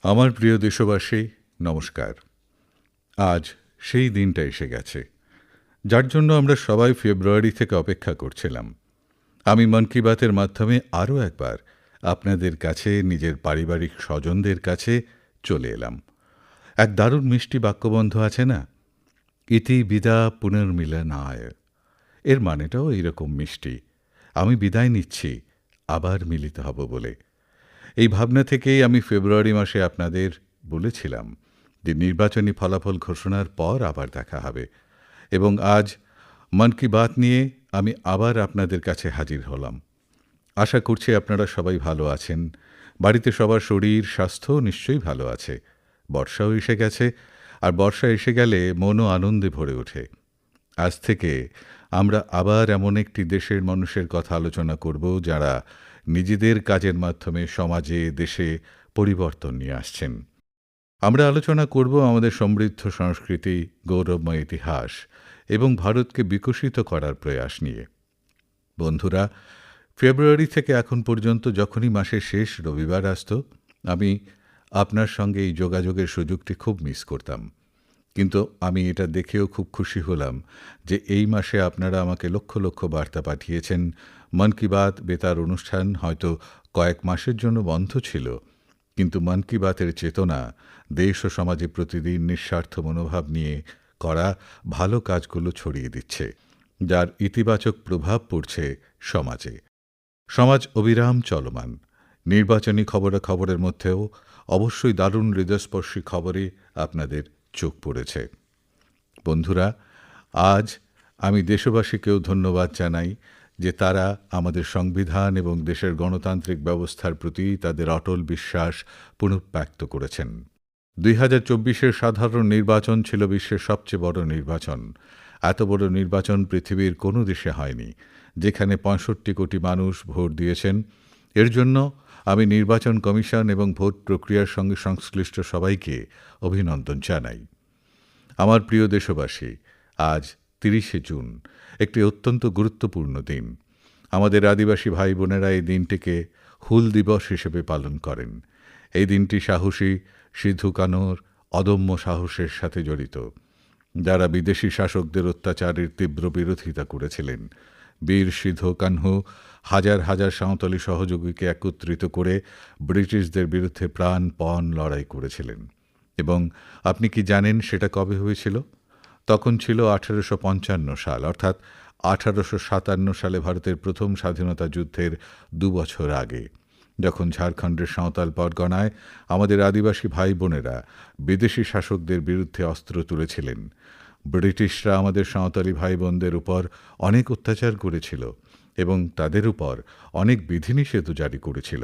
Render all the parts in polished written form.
আমার প্রিয় দেশবাসী, নমস্কার। আজ সেই দিনটা এসে গেছে যার জন্য আমরা সবাই ফেব্রুয়ারি থেকে অপেক্ষা করছিলাম। আমি মন কি বাতের মাধ্যমে আরও একবার আপনাদের কাছে, নিজের পারিবারিক স্বজনদের কাছে চলে এলাম। এক দারুণ মিষ্টি বাক্যবন্ধ আছে না, ইতি বিদা পুনর্মিলনায়। এর মানেটাও এইরকম মিষ্টি। আমি বিদায় নিচ্ছি, আবার মিলিত হব বলে। এই ভাবনা থেকেই আমি ফেব্রুয়ারি মাসে আপনাদের বলেছিলাম যে নির্বাচনী ফলাফল ঘোষণার পর আবার দেখা হবে, এবং আজ মন কি বাত নিয়ে আমি আবার আপনাদের কাছে হাজির হলাম। আশা করছি আপনারা সবাই ভালো আছেন, বাড়িতে সবার শরীর স্বাস্থ্য নিশ্চয়ই ভালো আছে। বর্ষাও এসে গেছে, আর বর্ষা এসে গেলে মনও আনন্দে ভরে ওঠে। আজ থেকে আমরা আবার এমন একটি দেশের মানুষের কথা আলোচনা করব যারা নিজেদের কাজের মাধ্যমে সমাজে, দেশে পরিবর্তন নিয়ে আসছেন। আমরা আলোচনা করব আমাদের সমৃদ্ধ সংস্কৃতি, গৌরবময় ইতিহাস এবং ভারতকে বিকশিত করার প্রয়াস নিয়ে। বন্ধুরা, ফেব্রুয়ারি থেকে এখন পর্যন্ত যখনই মাসের শেষ রবিবার আসত, আমি আপনার সঙ্গে এই যোগাযোগের সুযোগটি খুব মিস করতাম। কিন্তু আমি এটা দেখেও খুব খুশি হলাম যে এই মাসে আপনারা আমাকে লক্ষ লক্ষ বার্তা পাঠিয়েছেন। মন কি বাত বেতার অনুষ্ঠান হয়তো কয়েক মাসের জন্য বন্ধ ছিল, কিন্তু মন কি বাতের চেতনা দেশ ও সমাজে প্রতিদিন নিঃস্বার্থ মনোভাব নিয়ে করা ভালো কাজগুলো ছড়িয়ে দিচ্ছে, যার ইতিবাচক প্রভাব পড়ছে সমাজে। সমাজ অবিরাম চলমান। নির্বাচনী খবরাখবরের মধ্যেও অবশ্যই দারুণ হৃদয়স্পর্শী খবরে আপনাদের চোখ পড়েছে। বন্ধুরা, আজ আমি দেশবাসীকেও ধন্যবাদ জানাই যে তারা আমাদের সংবিধান এবং দেশের গণতান্ত্রিক ব্যবস্থার প্রতি তাদের অটল বিশ্বাস পুনঃব্যক্ত করেছেন। 2024-এর সাধারণ নির্বাচন ছিল বিশ্বের সবচেয়ে বড় নির্বাচন। এত বড় নির্বাচন পৃথিবীর কোনো দেশে হয়নি, যেখানে 65 কোটি মানুষ ভোট দিয়েছেন। এর জন্য আমি নির্বাচন কমিশন এবং ভোট প্রক্রিয়ার সঙ্গে সংশ্লিষ্ট সবাইকে অভিনন্দন জানাই। আমার প্রিয় দেশবাসী, আজ 30শে জুন একটি অত্যন্ত গুরুত্বপূর্ণ দিন। আমাদের আদিবাসী ভাই বোনেরা এই দিনটিকে হুল দিবস হিসেবে পালন করেন। এই দিনটি সাহসী সিধু কানোর অদম্য সাহসের সাথে জড়িত, যারা বিদেশি শাসকদের অত্যাচারের তীব্র বিরোধিতা করেছিলেন। বীর সিধু কানহু হাজার হাজার সাঁওতালি সহযোগীকে একত্রিত করে ব্রিটিশদের বিরুদ্ধে প্রাণপণ লড়াই করেছিলেন। এবং আপনি কি জানেন সেটা কবে হয়েছিল? তখন ছিল 1855 সাল, অর্থাৎ 1857 সালে ভারতের প্রথম স্বাধীনতা যুদ্ধের 2 বছর আগে, যখন ঝাড়খণ্ডের সাঁওতাল পরগনায় আমাদের আদিবাসী ভাই বোনেরা বিদেশি শাসকদের বিরুদ্ধে অস্ত্র তুলেছিলেন। ব্রিটিশরা আমাদের সাঁওতালি ভাই বোনদের উপর অনেক অত্যাচার করেছিল এবং তাদের উপর অনেক বিধিনিষেধও জারি করেছিল।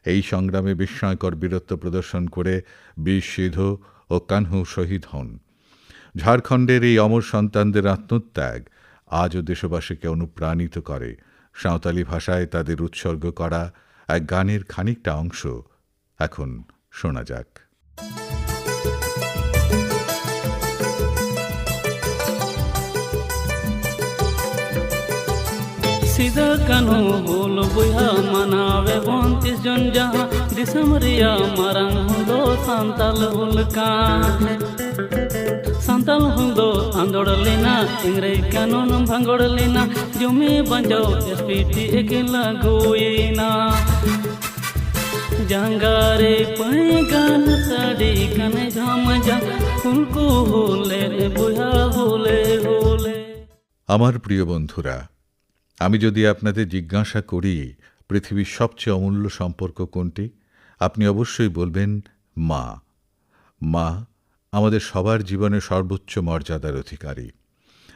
এই সংগ্রামে বিস্ময়কর বীরত্ব প্রদর্শন করে বীর সিধু ও কানহু শহীদ হন। ঝাড়খণ্ডের এই অমর সন্তানদের আত্মত্যাগ আজও দেশবাসীকে অনুপ্রাণিত করে। সাঁওতালি ভাষায় তাদের উৎসর্গ করা এক গানের খানিকটা অংশ এখন শোনা যাক। सीधा कानू बोल बुहा मनावे 29 जन जहाँ दिसमरिया मरंग हुदो सांताल हुलका सांताल हुदो आंदोड़ लेना इंग्रेज कानून भंगोड़ लेना जुमे बंजो एसपीटी अकेला गोईना जंगारे पैगान साड़ी कने झाम जा उनको होले बुहा होले होले। আমার প্রিয় বন্ধুরা, আমি যদি আপনাদের জিজ্ঞাসা করি পৃথিবীর সবচেয়ে অমূল্য সম্পর্ক কোনটি, আপনি অবশ্যই বলবেন মা। মা আমাদের সবার জীবনে সর্বোচ্চ মর্যাদার অধিকারী।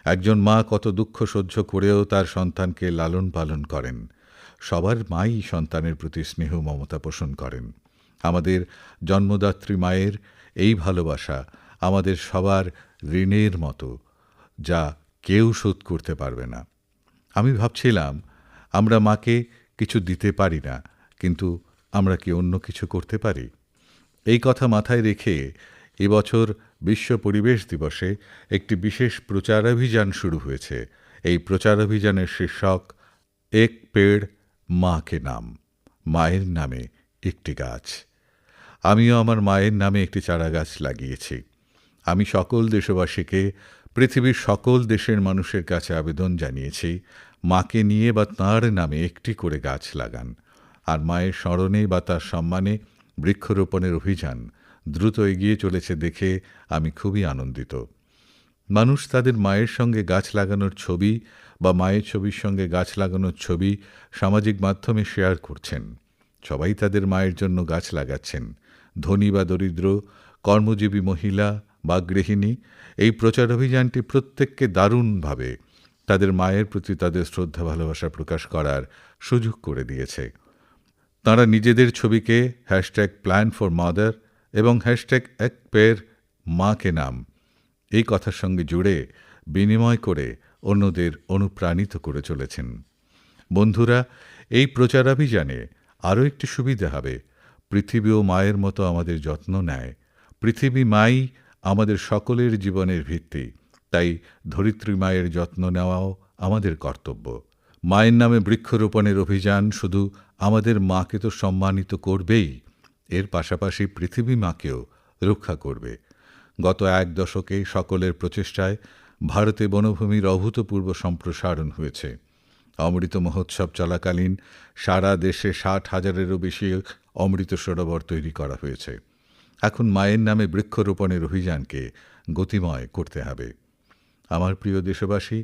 একজন মা কত দুঃখ সহ্য করেও তার সন্তানকে লালন পালন করেন। সবার মাই সন্তানের প্রতি স্নেহ মমতা পোষণ করেন। আমাদের জন্মদাত্রী মায়ের এই ভালোবাসা আমাদের সবার ঋণের মতো, যা কেউ শোধ করতে পারবে না। আমি ভাবছিলাম, আমরা মাকে কিছু দিতে পারি না, কিন্তু আমরা কি অন্য কিছু করতে পারি? এই কথা মাথায় রেখে এবছর বিশ্ব পরিবেশ দিবসে একটি বিশেষ প্রচারাভিযান শুরু হয়েছে। এই প্রচারাভিযানের শীর্ষক এক পেড় মা কে নাম, মায়ের নামে একটি গাছ। আমিও আমার মায়ের নামে একটি চারাগাছ লাগিয়েছি। আমি সকল দেশবাসীকে, পৃথিবীর সকল দেশের মানুষের কাছে আবেদন জানিয়েছি, মাকে নিয়ে বা তাঁর নামে একটি করে গাছ লাগান। আর মায়ের স্মরণে বা তার সম্মানে বৃক্ষরোপণের অভিযান দ্রুত এগিয়ে চলেছে দেখে আমি খুবই আনন্দিত। মানুষ তাদের মায়ের সঙ্গে গাছ লাগানোর ছবি বা মায়ের ছবির সঙ্গে গাছ লাগানোর ছবি সামাজিক মাধ্যমে শেয়ার করছেন। সবাই তাদের মায়ের জন্য গাছ লাগাচ্ছেন। ধনী বা দরিদ্র, কর্মজীবী মহিলা বা গৃহিণী, এই প্রচার অভিযানটি প্রত্যেককে দারুণভাবে তাদের মায়ের প্রতি তাদের শ্রদ্ধা ভালোবাসা প্রকাশ করার সুযোগ করে দিয়েছে। তাঁরা নিজেদের ছবিকে #plan4mother এবং #ekpeer-maa-ke-naam এই কথার সঙ্গে জুড়ে বিনিময় করে অন্যদের অনুপ্রাণিত করে চলেছেন। বন্ধুরা, এই প্রচারাভিযানে আরও একটি সুবিধা হবে। পৃথিবীও মায়ের মতো আমাদের যত্ন নেয়। পৃথিবী মাই আমাদের সকলের জীবনের ভিত্তি। তাই ধরিত্রী মায়ের যত্ন নেওয়াও আমাদের কর্তব্য। মায়ের নামে বৃক্ষরোপণের অভিযান শুধু আমাদের মাকে তো সম্মানিত করবেই, এর পাশাপাশি পৃথিবী মাকেও রক্ষা করবে। গত এক দশকে সকলের প্রচেষ্টায় ভারতে বনভূমির অভূতপূর্ব সম্প্রসারণ হয়েছে। অমৃত মহোৎসব চলাকালীন সারা দেশে ৬০,০০০-এরও বেশি অমৃত সরোবর তৈরি করা হয়েছে। এখন মায়ের নামে বৃক্ষরোপণের অভিযানকে গতিময় করতে হবে। আমার প্রিয় দেশবাসী,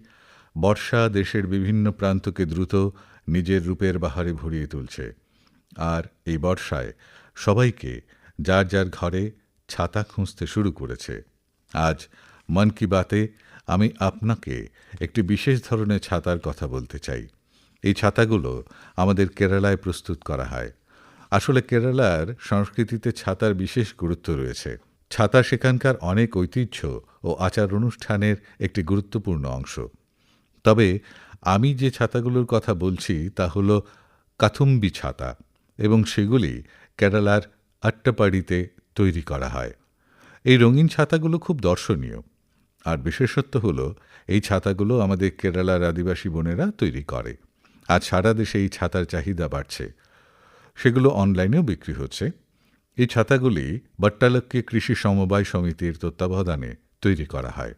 বর্ষা দেশের বিভিন্ন প্রান্তকে দ্রুত নিজের রূপের বাহারে ভরিয়ে তুলছে। আর এই বর্ষায় সবাইকে যার যার ঘরে ছাতা খুঁজতে শুরু করেছে। আজ মন কি বাতে আমি আপনাকে একটি বিশেষ ধরনের ছাতার কথা বলতে চাই। এই ছাতাগুলো আমাদের কেরালায় প্রস্তুত করা হয়। আসলে কেরালার সংস্কৃতিতে ছাতার বিশেষ গুরুত্ব রয়েছে। ছাতা সেখানকার অনেক ঐতিহ্য ও আচার অনুষ্ঠানের একটি গুরুত্বপূর্ণ অংশ। তবে আমি যে ছাতাগুলোর কথা বলছি তা হলো কাথুম্বি ছাতা, এবং সেগুলি কেরালার আট্টাপাডিতে তৈরি করা হয়। এই রঙিন ছাতাগুলো খুব দর্শনীয়। আর বিশেষত্ব হলো এই ছাতাগুলো আমাদের কেরালার আদিবাসী বোনেরা তৈরি করে। আজ সারা দেশে এই ছাতার চাহিদা বাড়ছে। সেগুলো অনলাইনেও বিক্রি হচ্ছে। এই ছাতাগুলি বাট্টালক্কি কৃষি সমবায় সমিতির তত্ত্বাবধানে তৈরি করা হয়।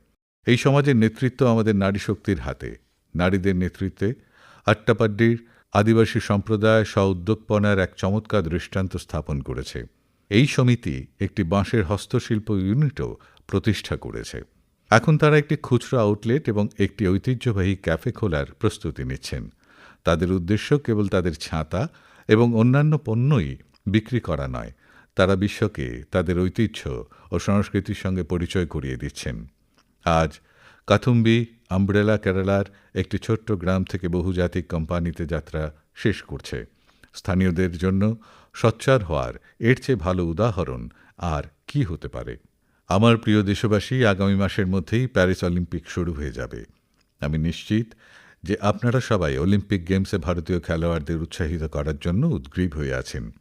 এই সমাজের নেতৃত্ব আমাদের নারী শক্তির হাতে। নারীদের নেতৃত্বে আট্টাপাড্ডির আদিবাসী সম্প্রদায় স্ব-উদ্যোগপনার এক চমৎকার দৃষ্টান্ত স্থাপন করেছে। এই সমিতি একটি বাঁশের হস্তশিল্প ইউনিটও প্রতিষ্ঠা করেছে। এখন তারা একটি খুচরা আউটলেট এবং একটি ঐতিহ্যবাহী ক্যাফে খোলার প্রস্তুতি নিচ্ছেন। তাদের উদ্দেশ্য কেবল তাদের ছাতা এবং অন্যান্য পণ্যই বিক্রি করা নয়, তারা বিশ্বকে তাদের ঐতিহ্য ও সংস্কৃতির সঙ্গে পরিচয় করিয়ে দিচ্ছেন। আজ কাথুম্বি আমব্রেলা কেরালার একটি ছোট্ট গ্রাম থেকে বহুজাতিক কোম্পানিতে যাত্রা শেষ করছে। স্থানীয়দের জন্য সোচ্চার হওয়ার এর চেয়ে ভালো উদাহরণ আর কি হতে পারে। আমার প্রিয় দেশবাসী, আগামী মাসের মধ্যেই প্যারিস অলিম্পিক শুরু হয়ে যাবে। আমি নিশ্চিত যে আপনারা সবাই অলিম্পিক গেমসে ভারতীয় খেলোয়াড়দের উৎসাহিত করার জন্য উদ্গ্রীব হয়ে আছেন।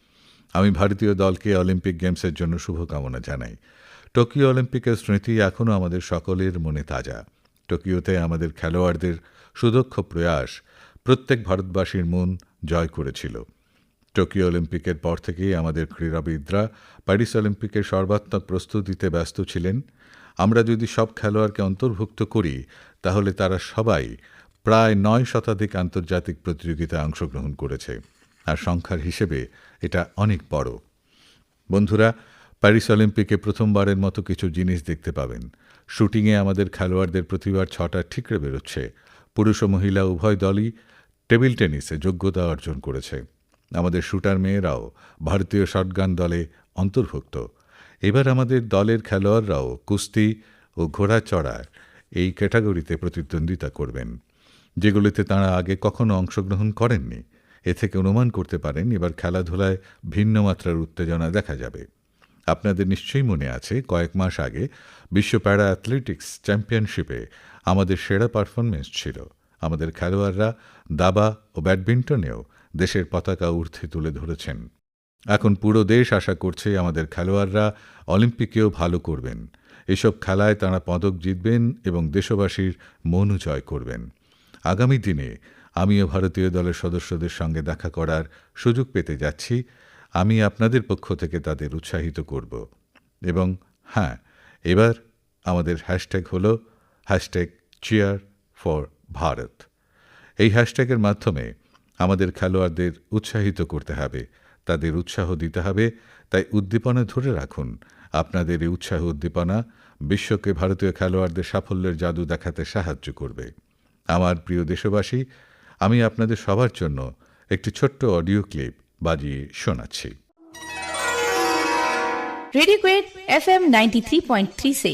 আমি ভারতীয় দলকে অলিম্পিক গেমসের জন্য শুভকামনা জানাই। টোকিও অলিম্পিকের স্মৃতি এখনও আমাদের সকলের মনে তাজা। টোকিওতে আমাদের খেলোয়াড়দের সুদক্ষ প্রয়াস প্রত্যেক ভারতবাসীর মন জয় করেছিল। টোকিও অলিম্পিকের পর থেকেই আমাদের ক্রীড়াবিদরা প্যারিস অলিম্পিকের সর্বাত্মক প্রস্তুতিতে ব্যস্ত ছিলেন। আমরা যদি সব খেলোয়াড়কে অন্তর্ভুক্ত করি তাহলে তারা সবাই প্রায় ৯ শতাধিক আন্তর্জাতিক প্রতিযোগিতায় অংশগ্রহণ করেছে। আর সংখ্যার হিসেবে এটা অনেক বড়। বন্ধুরা, প্যারিস অলিম্পিকে প্রথমবারের মতো কিছু জিনিস দেখতে পাবেন। শুটিংয়ে আমাদের খেলোয়াড়দের প্রতিবার ৬টা ঠিকরে বেরোচ্ছে। পুরুষ ও মহিলা উভয় দলই টেবিল টেনিসে যোগ্যতা অর্জন করেছে। আমাদের শুটার মেয়েরাও ভারতীয় শটগান দলে অন্তর্ভুক্ত। এবার আমাদের দলের খেলোয়াড়রাও কুস্তি ও ঘোড়া চড়ার এই ক্যাটাগরিতে প্রতিদ্বন্দ্বিতা করবেন, যেগুলিতে তাঁরা আগে কখনো অংশগ্রহণ করেননি। এ থেকে অনুমান করতে পারেন এবার খেলাধুলায় ভিন্ন মাত্রার উত্তেজনা দেখা যাবে। আপনাদের নিশ্চয়ই মনে আছে, কয়েক মাস আগে বিশ্ব প্যারা অ্যাথলেটিক্স চ্যাম্পিয়নশিপে আমাদের সেরা পারফরমেন্স ছিল। আমাদের খেলোয়াড়রা দাবা ও ব্যাডমিন্টনেও দেশের পতাকা ঊর্ধ্বে তুলে ধরেছেন। এখন পুরো দেশ আশা করছে আমাদের খেলোয়াড়রা অলিম্পিকেও ভালো করবেন। এসব খেলায় তাঁরা পদক জিতবেন এবং দেশবাসীর মনও জয় করবেন। আগামী দিনে আমিও ভারতীয় দলের সদস্যদের সঙ্গে দেখা করার সুযোগ পেতে যাচ্ছি। আমি আপনাদের পক্ষ থেকে তাদের উৎসাহিত করব। এবং হ্যাঁ, এবার আমাদের হ্যাশট্যাগ হলো #Cheer4Bharat। এই হ্যাশট্যাগের মাধ্যমে আমাদের খেলোয়াড়দের উৎসাহিত করতে হবে, তাদের উৎসাহ দিতে হবে। তাই উদ্দীপনা ধরে রাখুন। আপনাদের এই উৎসাহ উদ্দীপনা বিশ্বকে ভারতীয় খেলোয়াড়দের সাফল্যের জাদু দেখাতে সাহায্য করবে। আমার প্রিয় দেশবাসী, আমি আপনাদের সবার জন্য একটি ছোট্ট অডিও ক্লিপ বাজিয়ে শোনাচ্ছি। रेडियो क्वेट FM 93.3 से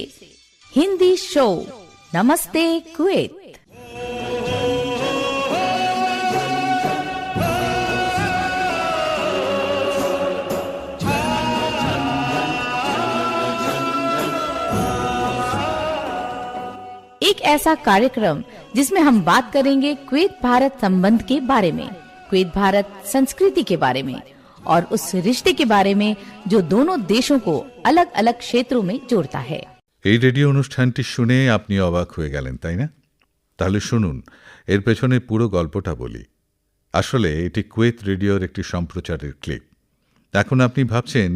हिंदी शो नमस्ते कुवैत। एक ऐसा कार्यक्रम जिसमें हम बात करेंगे कुवैत भारत संबंध के बारे में, कुवैत भारत संस्कृति के बारे में और उस रिश्ते के बारे में जो दोनों देशों को अलग अलग क्षेत्रों में जोड़ता है। এই রেডিও অনুষ্ঠানটি শুনে আপনি অবাক হয়ে গেলেন, তাই না? তাহলে শুনুন, এর পেছনে পুরো গল্পটা বলি। আসলে এটি কুয়েত রেডিওর একটি সম্প্রচারের ক্লিপ। এখন আপনি ভাবছেন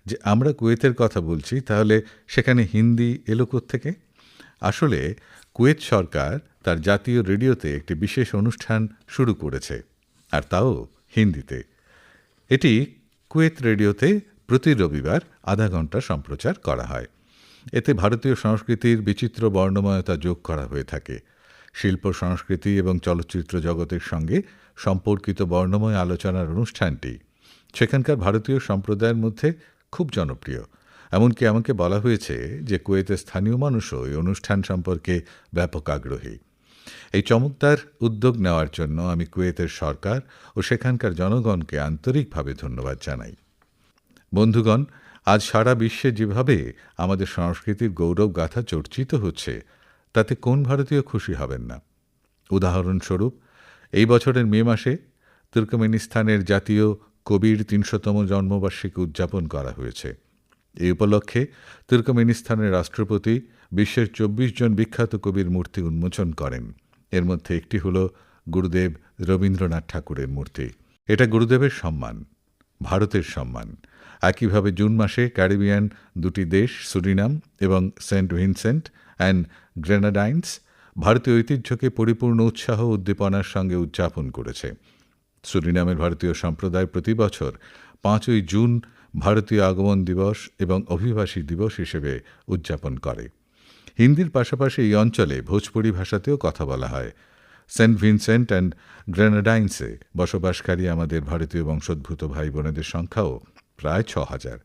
যে আমরা কুয়েতের কথা বলছি, তাহলে সেখানে হিন্দি এলো কোত্থেকে? আসলে কুয়েত সরকার তার জাতীয় রেডিওতে একটি বিশেষ অনুষ্ঠান শুরু করেছে, আর তাও হিন্দিতে। এটি কুয়েত রেডিওতে প্রতি রবিবার আধা ঘন্টা সম্প্রচার করা হয়। এতে ভারতীয় সংস্কৃতির বিচিত্র বর্ণময়তা যোগ করা হয়ে থাকে। শিল্প সংস্কৃতি এবং চলচ্চিত্র জগতের সঙ্গে সম্পর্কিত বর্ণময় আলোচনার অনুষ্ঠানটি সেখানকার ভারতীয় সম্প্রদায়ের মধ্যে খুব জনপ্রিয়। এমনকি আমাকে বলা হয়েছে যে কুয়েতের স্থানীয় মানুষও এই অনুষ্ঠান সম্পর্কে ব্যাপক আগ্রহী। এই চমৎকার উদ্যোগ নেওয়ার জন্য আমি কুয়েতের সরকার ও সেখানকার জনগণকে আন্তরিকভাবে ধন্যবাদ জানাই। বন্ধুগণ, আজ সারা বিশ্বে যেভাবে আমাদের সংস্কৃতির গৌরব গাথা চর্চিত হচ্ছে, তাতে কোন ভারতীয় খুশি হবেন না? উদাহরণস্বরূপ, এই বছরের মে মাসে তুর্কমেনিস্তানের জাতীয় কবির ৩০০তম জন্মবার্ষিকী উদযাপন করা হয়েছে। এই উপলক্ষে তুর্কমেনিস্তানের রাষ্ট্রপতি বিশ্বের ২৪ জন বিখ্যাত কবির মূর্তি উন্মোচন করেন। এর মধ্যে একটি হল গুরুদেব রবীন্দ্রনাথ ঠাকুরের মূর্তি। এটা গুরুদেবের সম্মান, ভারতের সম্মান। একইভাবে জুন মাসে ক্যারিবিয়ান দুটি দেশ সুরিনাম এবং সেন্ট ভিনসেন্ট অ্যান্ড গ্রেনাডাইন্স ভারতীয় ঐতিহ্যকে পরিপূর্ণ উৎসাহ উদ্দীপনার সঙ্গে উদযাপন করেছে। সুরিনামের ভারতীয় সম্প্রদায় প্রতি বছর ৫ই জুন ভারতীয় আগমন দিবস এবং অভিবাসী দিবস হিসেবে উদযাপন করে। হিন্দির পাশাপাশি এই অঞ্চলে ভোজপুরি ভাষাতেও কথা বলা হয়। সেন্ট ভিনসেন্ট অ্যান্ড গ্রেনাডাইন্সে বসবাসকারী আমাদের ভারতীয় বংশোদ্ভূত ভাই বোনেদের সংখ্যাও প্রায় ৬,০০০।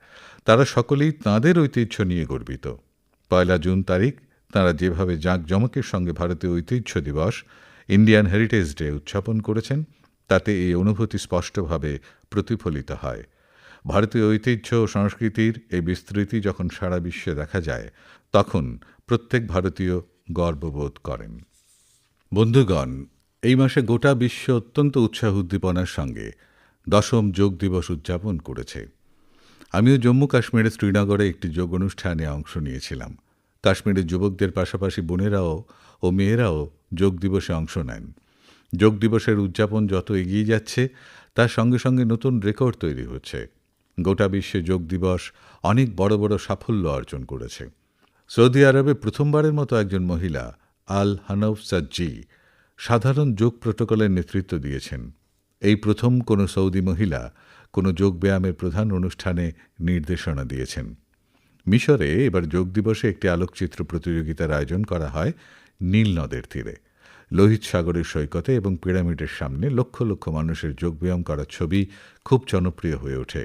তারা সকলেই তাঁদের ঐতিহ্য নিয়ে গর্বিত। ১ জুন তারিখ তাঁরা যেভাবে জাঁকজমকের সঙ্গে ভারতীয় ঐতিহ্য দিবস, ইন্ডিয়ান হেরিটেজ ডে উদযাপন করেছেন, তাতে এই অনুভূতি স্পষ্টভাবে প্রতিফলিত হয়। ভারতীয় ঐতিহ্য ও সংস্কৃতির এই বিস্তৃতি যখন সারা বিশ্বে দেখা যায়, তখন প্রত্যেক ভারতীয় গর্ববোধ করেন। বন্ধুগণ, এই মাসে গোটা বিশ্ব অত্যন্ত উৎসাহ উদ্দীপনার সঙ্গে ১০ম যোগ দিবস উদযাপন করেছে। আমিও জম্মু কাশ্মীরের শ্রীনগরে একটি যোগ অনুষ্ঠানে অংশ নিয়েছিলাম। কাশ্মীরের যুবকদের পাশাপাশি বোনেরাও ও মেয়েরাও যোগ দিবসে অংশ নেন। যোগ দিবসের উদযাপন যত এগিয়ে যাচ্ছে, তার সঙ্গে সঙ্গে নতুন রেকর্ড তৈরি হচ্ছে। গোটা বিশ্বে যোগ দিবস অনেক বড় বড় সাফল্য অর্জন করেছে। সৌদি আরবে প্রথমবারের মতো একজন মহিলা আল হানফ সাজ্জি সাধারণ যোগ প্রোটোকলের নেতৃত্ব দিয়েছেন। এই প্রথম কোনো সৌদি মহিলা কোনো যোগ ব্যায়ামের প্রধান অনুষ্ঠানে নির্দেশনা দিয়েছেন। মিশরে এবার যোগ দিবসে একটি আলোকচিত্র প্রতিযোগিতার আয়োজন করা হয় নীল নদের তীরে। লোহিত সাগরের সৈকতে এবং পিরামিডের সামনে লক্ষ লক্ষ মানুষের যোগব্যায়াম করার ছবি খুব জনপ্রিয় হয়ে ওঠে।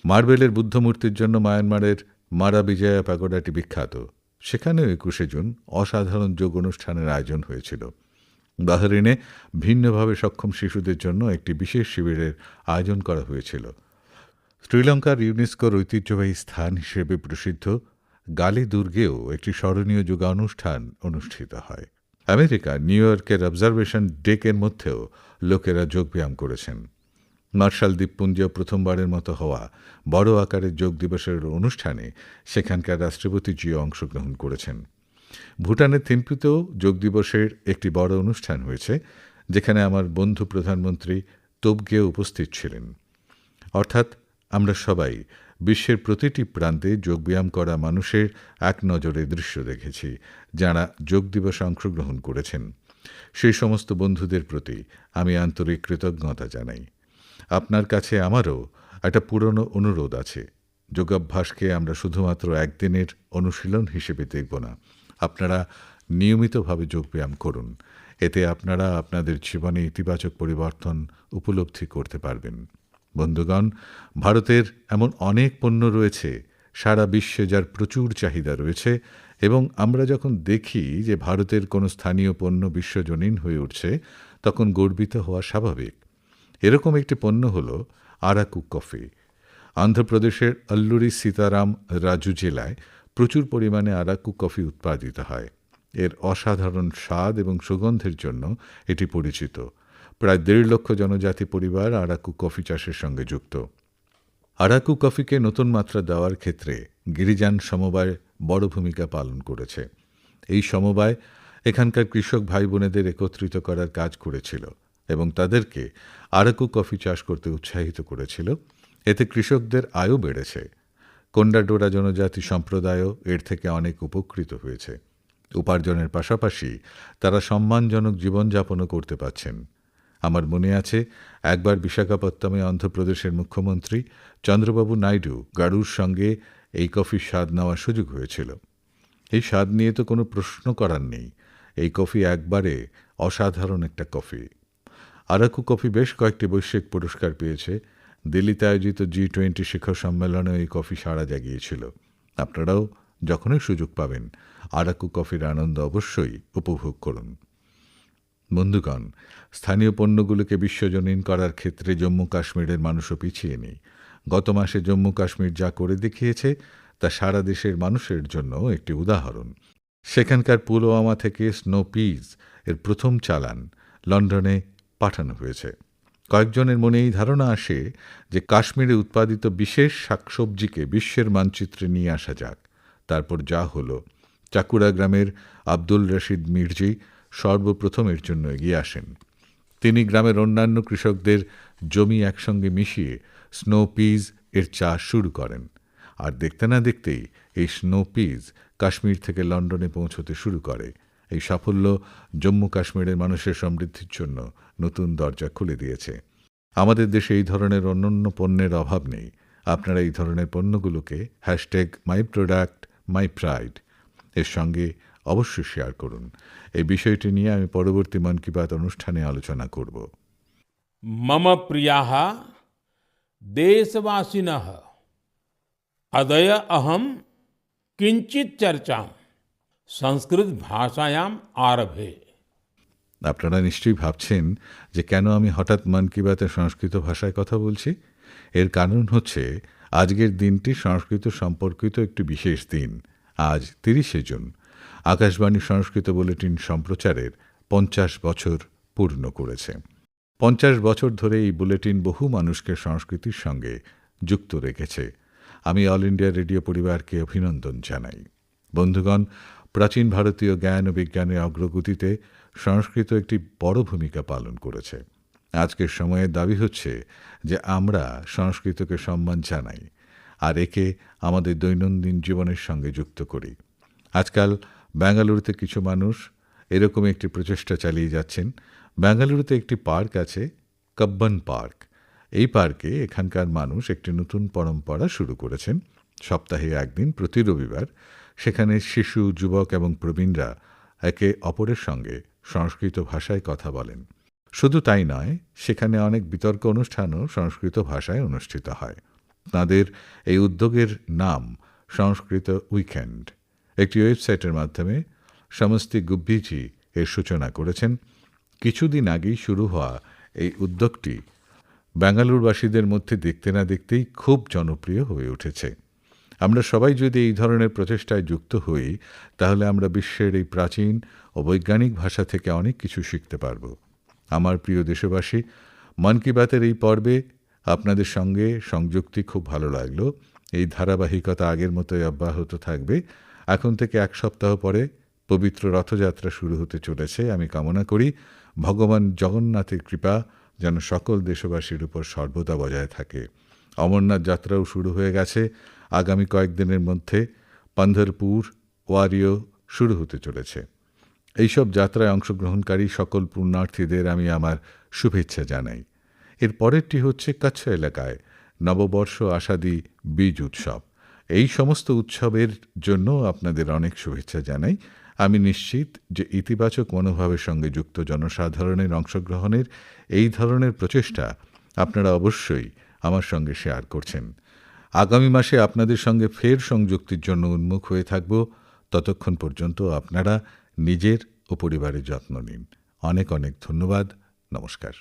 মার্বেলের বুদ্ধমূর্তির জন্য মায়ানমারের মারা বিজয়া প্যাগোডাটি বিখ্যাত। সেখানেও ২১শে জুন অসাধারণ যোগ অনুষ্ঠানের আয়োজন হয়েছিল। বাহরিনে ভিন্নভাবে সক্ষম শিশুদের জন্য একটি বিশেষ শিবিরের আয়োজন করা হয়েছিল। শ্রীলঙ্কার ইউনেস্কোর ঐতিহ্যবাহী স্থান হিসেবে প্রসিদ্ধ গালি দুর্গেও একটি স্মরণীয় যোগানুষ্ঠান অনুষ্ঠিত হয়। আমেরিকা নিউ ইয়র্কের অবজারভেশন ডেকের মধ্যেও লোকেরা যোগব্যায়াম করেছেন। মার্শাল দ্বীপপুঞ্জেও প্রথমবারের মতো হওয়া বড় আকারের যোগ দিবসের অনুষ্ঠানে সেখানকার রাষ্ট্রপতিজিও অংশগ্রহণ করেছেন। ভুটানের থিম্পুতেও যোগ দিবসের একটি বড় অনুষ্ঠান হয়েছে, যেখানে আমার বন্ধু প্রধানমন্ত্রী তোবগে উপস্থিত ছিলেন। অর্থাৎ আমরা সবাই বিশ্বের প্রতিটি প্রান্তে যোগব্যায়াম করা মানুষের এক নজরে দৃশ্য দেখেছি, যাঁরা যোগ দিবসে অংশগ্রহণ করেছেন। সেই সমস্ত বন্ধুদের প্রতি আমি আন্তরিক কৃতজ্ঞতা জানাই। আপনার কাছে আমারও একটা পুরনো অনুরোধ আছে। যোগাভ্যাসকে আমরা শুধুমাত্র একদিনের অনুশীলন হিসেবে দেখব না। আপনারা নিয়মিতভাবে যোগব্যায়াম করুন। এতে আপনারা আপনাদের জীবনে ইতিবাচক পরিবর্তন উপলব্ধি করতে পারবেন। বন্ধুগণ, ভারতের এমন অনেক পণ্য রয়েছে সারা বিশ্বে যার প্রচুর চাহিদা রয়েছে, এবং আমরা যখন দেখি যে ভারতের কোনো স্থানীয় পণ্য বিশ্বজনীন হয়ে উঠছে, তখন গর্বিত হওয়া স্বাভাবিক। এরকম একটি পণ্য হল আরাকু কফি। অন্ধ্রপ্রদেশের অল্লুরি সীতারাম রাজু জেলায় প্রচুর পরিমাণে আরাকু কফি উৎপাদিত হয়। এর অসাধারণ স্বাদ এবং সুগন্ধের জন্য এটি পরিচিত। প্রায় 1.5 লক্ষ জনজাতি পরিবার আরাকু কফি চাষের সঙ্গে যুক্ত। আরাকু কফিকে নতুন মাত্রা দেওয়ার ক্ষেত্রে গিরিজান সমবায় বড় ভূমিকা পালন করেছে। এই সমবায় এখানকার কৃষক ভাই বোনেদের একত্রিত করার কাজ করেছিল এবং তাদেরকে আরাকু কফি চাষ করতে উৎসাহিত করেছিল। এতে কৃষকদের আয়ও বেড়েছে। কোন্ডাডোরা জনজাতি সম্প্রদায়ও এর থেকে অনেক উপকৃত হয়েছে। উপার্জনের পাশাপাশি তারা সম্মানজনক জীবনযাপনও করতে পারছেন। আমার মনে আছে, একবার বিশাখাপত্তমে অন্ধ্রপ্রদেশের মুখ্যমন্ত্রী চন্দ্রবাবু নাইডু গাড়ুর সঙ্গে এই কফির স্বাদ নেওয়ার সুযোগ হয়েছিল। এই স্বাদ নিয়ে তো কোনো প্রশ্ন করার নেই। এই কফি একবারে অসাধারণ একটা কফি। আরাকু কফি বেশ কয়েকটি বৈশ্বিক পুরস্কার পেয়েছে। দিল্লিতে আয়োজিত G20 শিখর সম্মেলনে এই কফি সাড়া জাগিয়েছিল। আপনারাও যখনই সুযোগ পাবেন আরাকু কফির আনন্দ অবশ্যই উপভোগ করুন। বন্ধুগণ, স্থানীয় পণ্যগুলোকে বিশ্বজনীন করার ক্ষেত্রে জম্মু কাশ্মীরের মানুষও পিছিয়ে নেই। গত মাসে জম্মু কাশ্মীর যা করে দেখিয়েছে তা সারা দেশের মানুষের জন্য একটি উদাহরণ। সেখানকার পুলওয়ামা থেকে স্নো পিজ এর প্রথম চালান লন্ডনে পাঠানো হয়েছে। কয়েকজনের মনে এই ধারণা আসে যে কাশ্মীরে উৎপাদিত বিশেষ শাকসবজিকে বিশ্বের মানচিত্রে নিয়ে আসা যাক। তারপর যা হলো, চাকুরা গ্রামের আব্দুল রশিদ মির্জি সর্বপ্রথম এর জন্য এগিয়ে আসেন। তিনি গ্রামের অন্যান্য কৃষকদের জমি একসঙ্গে মিশিয়ে স্নো পিজ এর চাষ শুরু করেন। আর দেখতে না দেখতেই এই স্নো পিজ কাশ্মীর থেকে লন্ডনে পৌঁছতে শুরু করে। এই সাফল্য জম্মু কাশ্মীরের মানুষের সমৃদ্ধির জন্য নতুন দরজা খুলে দিয়েছে। আমাদের দেশে এই ধরনের অনন্য পণ্যের অভাব নেই। আপনারা এই ধরনের পণ্যগুলোকে #myproductmypride এর সঙ্গে অবশ্যই শেয়ার করুন। এই বিষয়টি নিয়ে আমি পরবর্তী মন কি বাত অনুষ্ঠানে আলোচনা করব। मम प्रियाः देशवासिनः अद्य अहं किञ्चित् चर्चां संस्कृत भाषायाम् आरभे। আপনারা নিশ্চয়ই ভাবছেন যে কেন আমি হঠাৎ মন কি বাতে সংস্কৃত ভাষায় কথা বলছি। এর কারণ হচ্ছে আজকের দিনটি সংস্কৃত সম্পর্কিত একটি বিশেষ দিন। আজ 30শে জুন আকাশবাণী সংস্কৃত বুলেটিন সম্প্রচারের 50 বছর পূর্ণ করেছে। 50 বছর ধরে এই বুলেটিন বহু মানুষকে সংস্কৃতির সঙ্গে যুক্ত রেখেছে। আমি অল ইন্ডিয়া রেডিও পরিবারকে অভিনন্দন জানাই। বন্ধুগণ, প্রাচীন ভারতীয় জ্ঞান ও বিজ্ঞানের অগ্রগতিতে সংস্কৃত একটি বড় ভূমিকা পালন করেছে। আজকের সময়ে দাবি হচ্ছে যে আমরা সংস্কৃতকে সম্মান জানাই আর একে আমাদের দৈনন্দিন জীবনের সঙ্গে যুক্ত করি। আজকাল বেঙ্গালুরুতে কিছু মানুষ এরকম একটি প্রচেষ্টা চালিয়ে যাচ্ছেন। বেঙ্গালুরুতে একটি পার্ক আছে, কব্বন পার্ক। এই পার্কে এখানকার মানুষ একটি নতুন পরম্পরা শুরু করেছেন। সপ্তাহে একদিন প্রতি রবিবার সেখানে শিশু, যুবক এবং প্রবীণরা একে অপরের সঙ্গে সংস্কৃত ভাষায় কথা বলেন। শুধু তাই নয়, সেখানে অনেক বিতর্ক অনুষ্ঠানও সংস্কৃত ভাষায় অনুষ্ঠিত হয়। তাঁদের এই উদ্যোগের নাম সংস্কৃত উইকেন্ড। একটি ওয়েবসাইটের মাধ্যমে সমস্তি গুব্বিজি এর সূচনা করেছেন। কিছুদিন আগেই শুরু হওয়া এই উদ্যোগটি বেঙ্গালুরুবাসীদের মধ্যে দেখতে না দেখতেই খুব জনপ্রিয় হয়ে উঠেছে। আমরা সবাই যদি এই ধরনের প্রচেষ্টায় যুক্ত হই, তাহলে আমরা বিশ্বের এই প্রাচীন ও বৈজ্ঞানিক ভাষা থেকে অনেক কিছু শিখতে পারব। আমার প্রিয় দেশবাসী, মন কি বাতের এই পর্বে আপনাদের সঙ্গে সংযুক্তি খুব ভালো লাগলো। এই ধারাবাহিকতা আগের মতোই অব্যাহত থাকবে। এখন থেকে এক সপ্তাহ পরে পবিত্র রথযাত্রা শুরু হতে চলেছে। আমি কামনা করি ভগবান জগন্নাথের কৃপা যেন সকল দেশবাসীর উপর সর্বদা বজায় থাকে। অমরনাথ যাত্রাও শুরু হয়ে গেছে। আগামী কয়েকদিনের মধ্যে পন্ধরপুর ওয়ারিও শুরু হতে চলেছে। এইসব যাত্রায় অংশগ্রহণকারী সকল পুণ্যার্থীদের আমি আমার শুভেচ্ছা জানাই। এর পরেরটি হচ্ছে কচ্ছ এলাকায় নববর্ষ আষাঢ়ী বীজ উৎসব। এই সমস্ত উৎসবের জন্য আপনাদের অনেক শুভেচ্ছা জানাই। আমি নিশ্চিত যে ইতিবাচক মনোভাবের সঙ্গে যুক্ত জনসাধারণের অংশগ্রহণের এই ধরনের প্রচেষ্টা আপনারা অবশ্যই আমার সঙ্গে শেয়ার করছেন। আগামী মাসে আপনাদের সঙ্গে ফের সংযুক্তির জন্য উন্মুখ হয়ে থাকব। ততক্ষণ পর্যন্ত আপনারা নিজের ও পরিবারের যত্ন নিন। অনেক অনেক ধন্যবাদ। নমস্কার।